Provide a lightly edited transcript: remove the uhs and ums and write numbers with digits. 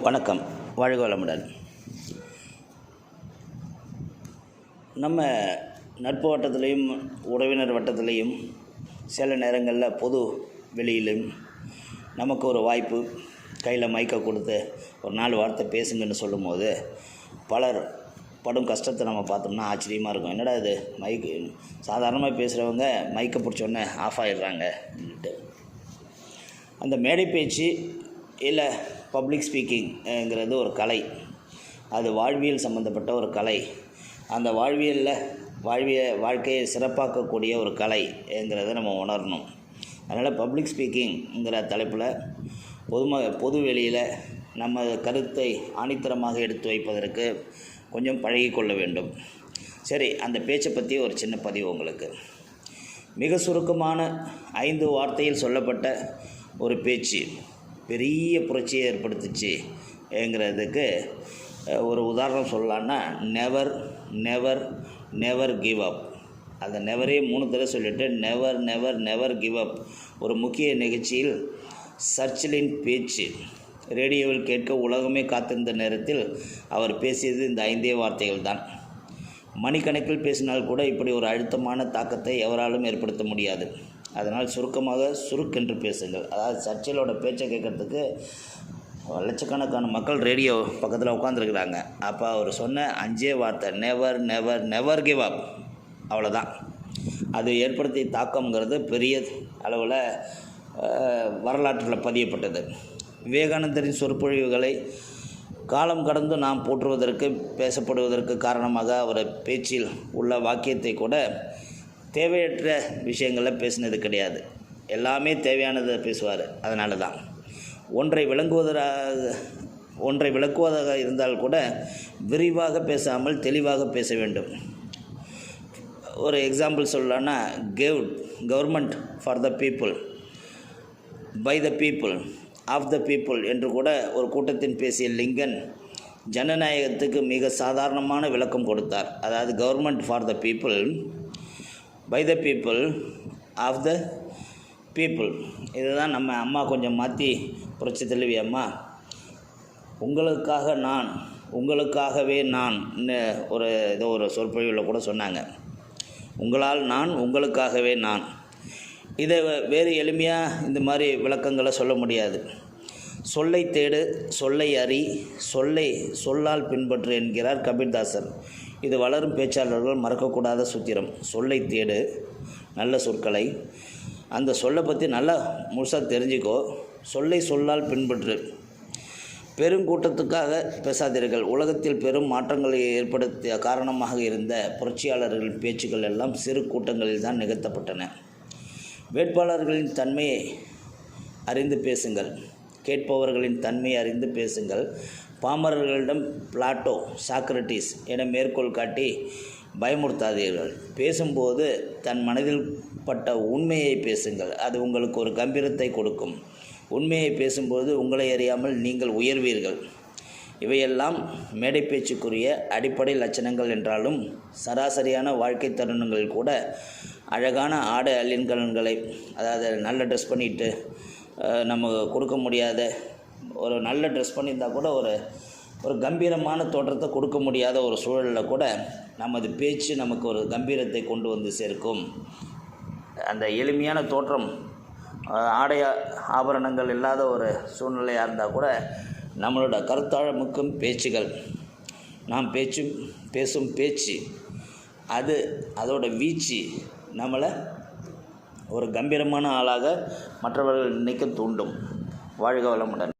வணக்கம். வாழ்க வளமுடன். நம்ம நட்பு வட்டத்திலையும் உறவினர் வட்டத்திலையும் சில நேரங்களில் பொது வெளியிலும் நமக்கு ஒரு வாய்ப்பு கையில் மைக்கை கொடுத்து ஒரு 4 வார்த்தை பேசுங்கன்னு சொல்லும்போது பலர் படும் கஷ்டத்தை நம்ம பார்த்தோம்னா ஆச்சரியமாக இருக்கும். என்னடா இது மைக்கு சாதாரணமாக பேசுகிறவங்க மைக்கை பிடிச்சோன்னே ஆஃப் ஆகிடுறாங்கன்ட்டு. அந்த மேடை பேச்சு இல்லை பப்ளிக் ஸ்பீக்கிங்கிறது ஒரு கலை. அது வாழ்வியல் சம்மந்தப்பட்ட ஒரு கலை. அந்த வாழ்க்கையை சிறப்பாக்கக்கூடிய ஒரு கலைங்கிறத நம்ம உணரணும். அதனால் பப்ளிக் ஸ்பீக்கிங்கிற தலைப்பில் பொது வெளியில் நம்ம கருத்தை ஆணித்தரமாக எடுத்து வைப்பதற்கு கொஞ்சம் பழகிக்கொள்ள வேண்டும். சரி, அந்த பேச்சை பற்றி ஒரு சின்ன பதிவு உங்களுக்கு. மிக சுருக்கமான 5 வார்த்தையில் சொல்லப்பட்ட ஒரு பேச்சு பெரிய புரட்சியை ஏற்படுத்துச்சுங்கிறதுக்கு ஒரு உதாரணம் சொல்லலான்னா never never never give up. அந்த நெவரே 3 தடவை சொல்லிவிட்டு never never never give up ஒரு முக்கிய நிகழ்ச்சியில் சர்ச்சிலின் பேச்சு ரேடியோவில் கேட்க உலகமே காத்திருந்த நேரத்தில் அவர் பேசியது இந்த 5 வார்த்தைகள் தான். மணிக்கணக்கில் பேசினால் கூட இப்படி ஒரு அழுத்தமான தாக்கத்தை எவராலும் ஏற்படுத்த முடியாது. அதனால் சுருக்கமாக சுருக்கென்று பேசுங்கள். அதாவது சர்ச்சிலோட பேச்சை கேட்குறதுக்கு லட்சக்கணக்கான மக்கள் ரேடியோ பக்கத்தில் உட்காந்துருக்குறாங்க. அப்போ அவர் சொன்ன 5 வார்த்தை நெவர் நெவர் நெவர் கிவ் அப், அவ்வளோதான். அது ஏற்படுத்திய தாக்கங்கிறது பெரிய அளவில் வரலாற்றில் பதியப்பட்டது. விவேகானந்தரின் சொற்பொழிவுகளை காலம் கடந்து நாம் போற்றுவதற்கு பேசப்படுவதற்கு காரணமாக அவர் பேச்சில் உள்ள வாக்கியத்தை கூட தேவையற்ற விஷயங்களில் பேசினது கிடையாது. எல்லாமே தேவையானதை பேசுவார். அதனால தான் ஒன்றை விளக்குவதாக இருந்தால் கூட விரிவாக பேசாமல் தெளிவாக பேச வேண்டும். ஒரு எக்ஸாம்பிள் சொல்லலான்னா government for the people, by the people, of the people என்று கூட ஒரு கூட்டத்தின் பேசிய லிங்கன் ஜனநாயகத்துக்கு மிக சாதாரணமான விளக்கம் கொடுத்தார். அதாவது government for the people, by the people, of the people. இதுதான் நம்ம அம்மா கொஞ்சம் மாற்றி புரட்சி தலைவி அம்மா உங்களுக்காக நான், உங்களுக்காகவே நான் ஒரு சொற்பொழிவில் கூட சொன்னாங்க. உங்களால் நான், உங்களுக்காகவே நான். இதை வேறு எளிமையாக இந்த மாதிரி விளக்கங்களை சொல்ல முடியாது. சொல்லை தேடு, சொல்லை அறி, சொல்லால் பின்பற்று என்கிறார் கபீர்தாசர். இது வளரும் பேச்சாளர்கள் மறக்கக்கூடாத சூத்திரம். சொல்லை தேடு, நல்ல சொற்களை, அந்த சொல்லை பற்றி நல்லா முழுசாக தெரிஞ்சுக்கோ. சொல்லால் பின்பற்று. பெருங்கூட்டத்துக்காக பேசாதீர்கள். உலகத்தில் பெரும் மாற்றங்களை ஏற்படுத்திய காரணமாக இருந்த புரட்சியாளர்களின் பேச்சுக்கள் எல்லாம் சிறு கூட்டங்களில் தான் நிகழ்த்தப்பட்டன. வேட்பாளர்களின் தன்மையை அறிந்து பேசுங்கள். கேட்பவர்களின் தன்மையை அறிந்து பேசுங்கள். பாமரர்களிடம் பிளாட்டோ, சாக்ரட்டிஸ் என மேற்கோள் காட்டி பயமுறுத்தாதீர்கள். பேசும்போது தன் மனதில் பட்ட உண்மையை பேசுங்கள். அது உங்களுக்கு ஒரு கம்பீரத்தை கொடுக்கும். உண்மையை பேசும்போது உங்களை அறியாமல் நீங்கள் உயர்வீர்கள். இவையெல்லாம் மேடை பேச்சுக்குரிய அடிப்படை லட்சணங்கள் என்றாலும் சராசரியான வாழ்க்கை தருணங்களில் கூட அழகான ஆடை அலங்கலன்களை, அதாவது நல்ல ட்ரெஸ் பண்ணிட்டு நம்ம கொடுக்க முடியாத, ஒரு நல்ல ட்ரெஸ் பண்ணியிருந்தால் கூட ஒரு கம்பீரமான தோற்றத்தை கொடுக்க முடியாத ஒரு சூழலில் கூட நமது பேச்சு நமக்கு ஒரு கம்பீரத்தை கொண்டு வந்து சேர்க்கும். அந்த எளிமையான தோற்றம், ஆடை ஆபரணங்கள் இல்லாத ஒரு சூழ்நிலையாக இருந்தால் கூட நம்மளோட கருத்தாழமுக்கும் பேச்சுகள், நாம் பேசும் பேச்சு அதோட வீச்சு நம்மளை ஒரு கம்பீரமான ஆளாக மற்றவர்கள் நினைக்க தூண்டும். வாழ்க வளமுடன்.